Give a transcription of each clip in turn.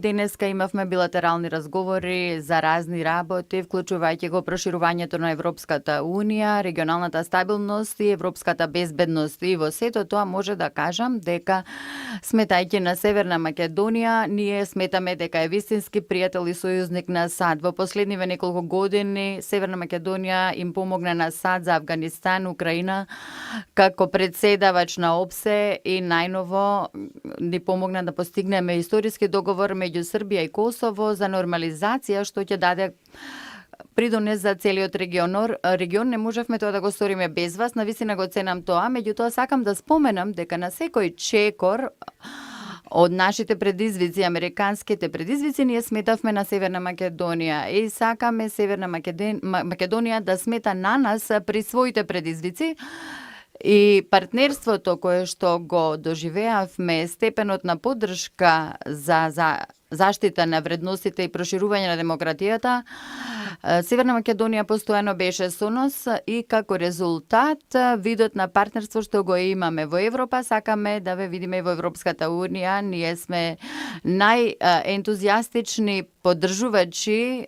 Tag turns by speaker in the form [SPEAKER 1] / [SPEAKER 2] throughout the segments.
[SPEAKER 1] денеска имавме билатерални разговори за разни работи, вклучувајќи го проширувањето на Европската Унија, регионалната стабилност и европската безбедност. И во сето тоа може да кажам дека сметајќи на Северна Македонија, ние сметаме дека е вистински пријател и сојузник на САД. Во последниве неколку години Северна Македонија им помогна на САД за Афганистан, Украина, како председавач на ОПСЕ и најново ни помогна да постигнеме историски договор меѓу Србија и Косово за нормализација, што ќе даде придонес за целиот регион. Не можевме тоа да го сториме без вас, навистина го ценам тоа, меѓутоа сакам да споменам дека на секој чекор од нашите предизвици, американските предизвици, ние сметавме на Северна Македонија и сакаме Северна Македонија да смета на нас при своите предизвици. И партнерството кое што го доживеавме, степенот на поддршка за заштита на вредностите и проширување на демократијата, Северна Македонија постојано беше со нас и како резултат видот на партнерство што го имаме во Европа, сакаме да ве видиме и во Европската Унија. Ние сме најентузијастични поддржувачи,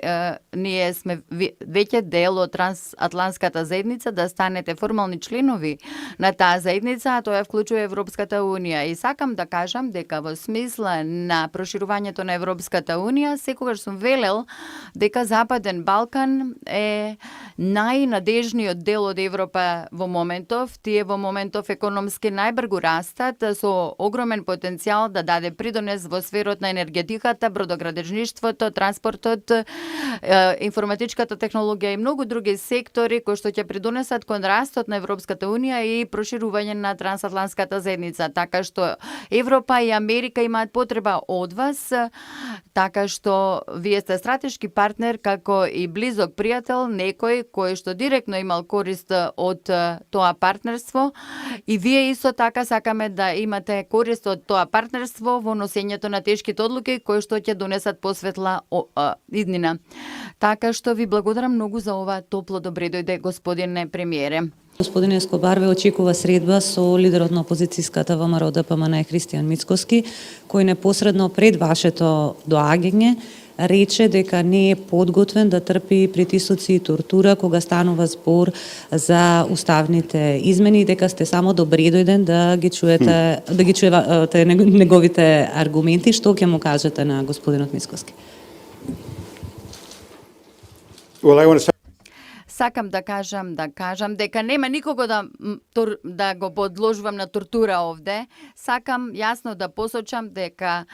[SPEAKER 1] ние сме веќе дел од трансатлантската заедница, да станете формални членови на таа заедница, а тоа вклучува Европската Унија. И сакам да кажам дека во смисла на проширувањето на Европската Унија, секогаш сум велел дека Западен Балкан е најнадежниот дел од Европа во моментов. Тие во моментов економски најбрзо растат, со огромен потенцијал да даде придонес во сферот на енергетиката, бродоградежништвото, транспортот, информатичката технологија и многу други сектори кои што ќе придонесат кон растот на Европската Унија и проширување на трансатлантската заедница. Така што Европа и Америка имаат потреба од вас, така што вие сте стратешки партнер како и близок пријател, некој кој што директно имал корист од тоа партнерство, и вие исто така сакаме да имате корист од тоа партнерство во носењето на тешките одлуки кои што ќе донесат посветла иднина. Така што ви благодарам многу за ова топло добре дојде, господине премиере.
[SPEAKER 2] Господин Ескобар, ве очекува средба со лидерот на опозицијската ВМРО ДПМН Христијан Мицкоски, кој непосредно пред вашето доаѓање рече дека не е подготвен да трпи притисоци и тортура кога станува збор за уставните измени и дека сте само добредојден да ги чуете, неговите аргументи. Што ќе му кажете на господинот Мицкоски?
[SPEAKER 1] Сакам да кажам дека нема никого да го подложувам на тортура овде. Сакам јасно да посочам дека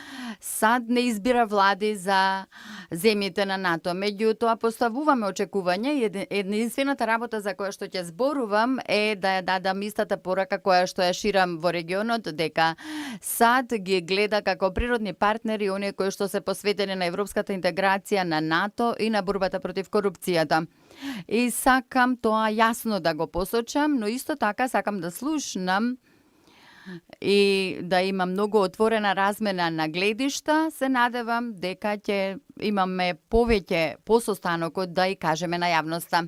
[SPEAKER 1] САД не избира влади за земјите на НАТО. Меѓутоа поставуваме очекување и единствената работа за која што ќе зборувам е да ја дадам истата порака која што ја ширам во регионот, дека САД ги гледа како природни партнери оние кои што се посветени на европската интеграција на НАТО и на борбата против корупцијата. И сакам тоа јасно да го посочам, но исто така сакам да слушнам и да имам многу отворена размена на гледишта. Се надевам дека ќе имаме повеќе посостанокот да и кажеме на јавноста.